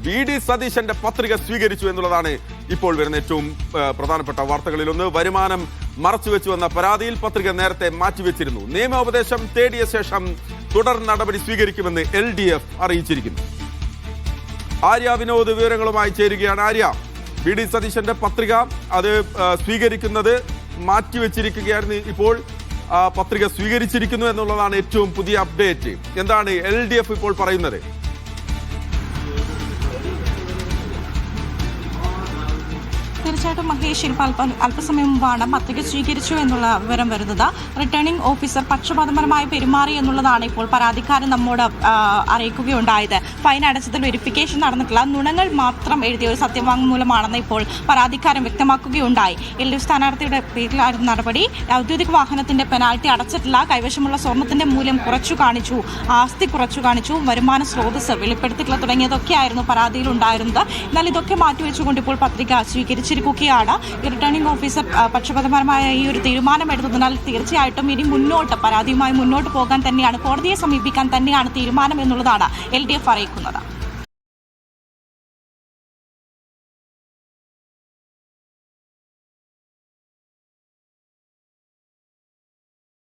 VD. സതീശന്റെ പത്രിക സ്വീകരിച്ചു എന്നുള്ളതാണ് ഇപ്പോൾ വരുന്ന ഏറ്റവും പ്രധാനപ്പെട്ട വാർത്തകളിലൊന്ന്. വരുമാനം മറച്ചുവെച്ചുവെന്ന പരാതിയിൽ പത്രിക നേരത്തെ മാറ്റിവെച്ചിരുന്നു. നിയമോപദേശം തേടിയ ശേഷം തുടർ നടപടി സ്വീകരിക്കുമെന്ന് LDF അറിയിച്ചിരിക്കുന്നു. ആര്യ വിനോദ് വിവരങ്ങളുമായി ചേരുകയാണ്. ആര്യ, വി.ഡി. സതീശന്റെ പത്രിക അത് സ്വീകരിക്കുന്നത് മാറ്റിവെച്ചിരിക്കുകയായിരുന്നു. ഇപ്പോൾ പത്രിക സ്വീകരിച്ചിരിക്കുന്നു എന്നുള്ളതാണ് ഏറ്റവും പുതിയ അപ്ഡേറ്റ്. എന്താണ് LDF ഇപ്പോൾ പറയുന്നത്? തീർച്ചയായിട്ടും മഹേഷ്, അല്പസമയം മുമ്പാണ് പത്രിക സ്വീകരിച്ചു എന്നുള്ള വിവരം വരുന്നത്. റിട്ടേണിംഗ് ഓഫീസർ പക്ഷപാതപരമായി പെരുമാറി എന്നുള്ളതാണ് ഇപ്പോൾ പരാതിക്കാരൻ നമ്മോട് അറിയിക്കുകയുണ്ടായത്. ഫൈൻ അടച്ചതിൽ വെരിഫിക്കേഷൻ നടന്നിട്ടില്ല, നുണങ്ങൾ മാത്രം എഴുതിയ ഒരു സത്യവാങ്മൂലമാണെന്ന് ഇപ്പോൾ പരാതിക്കാരൻ വ്യക്തമാക്കുകയുണ്ടായി. LDF സ്ഥാനാർത്ഥിയുടെ പേരിലായിരുന്നു നടപടി. ഔദ്യോഗിക വാഹനത്തിന്റെ പെനാൽറ്റി അടച്ചിട്ടില്ല, കൈവശമുള്ള സ്വർണത്തിന്റെ മൂല്യം കുറച്ചു കാണിച്ചു, ആസ്തി കുറച്ചു കാണിച്ചു, വരുമാന സ്രോതസ് വെളിപ്പെടുത്തിയിട്ടില്ല തുടങ്ങിയതൊക്കെയായിരുന്നു പരാതിയിൽ ഉണ്ടായിരുന്നത്. എന്നാൽ ഇതൊക്കെ മാറ്റിവെച്ചുകൊണ്ട് ഇപ്പോൾ പത്രിക സ്വീകരിച്ചിരിക്കുകയാണ്. റിട്ടേണിംഗ് ഓഫീസർ പക്ഷപാതപരമായ ഈ ഒരു തീരുമാനമെടുത്തതിനാൽ തീർച്ചയായിട്ടും ഇനി പരാതിയുമായി മുന്നോട്ട് പോകാൻ തന്നെയാണ്, കോടതിയെ സമീപിക്കാൻ തന്നെയാണ് തീരുമാനം എന്നുള്ളതാണ് LDF അറിയിക്കുന്നത്.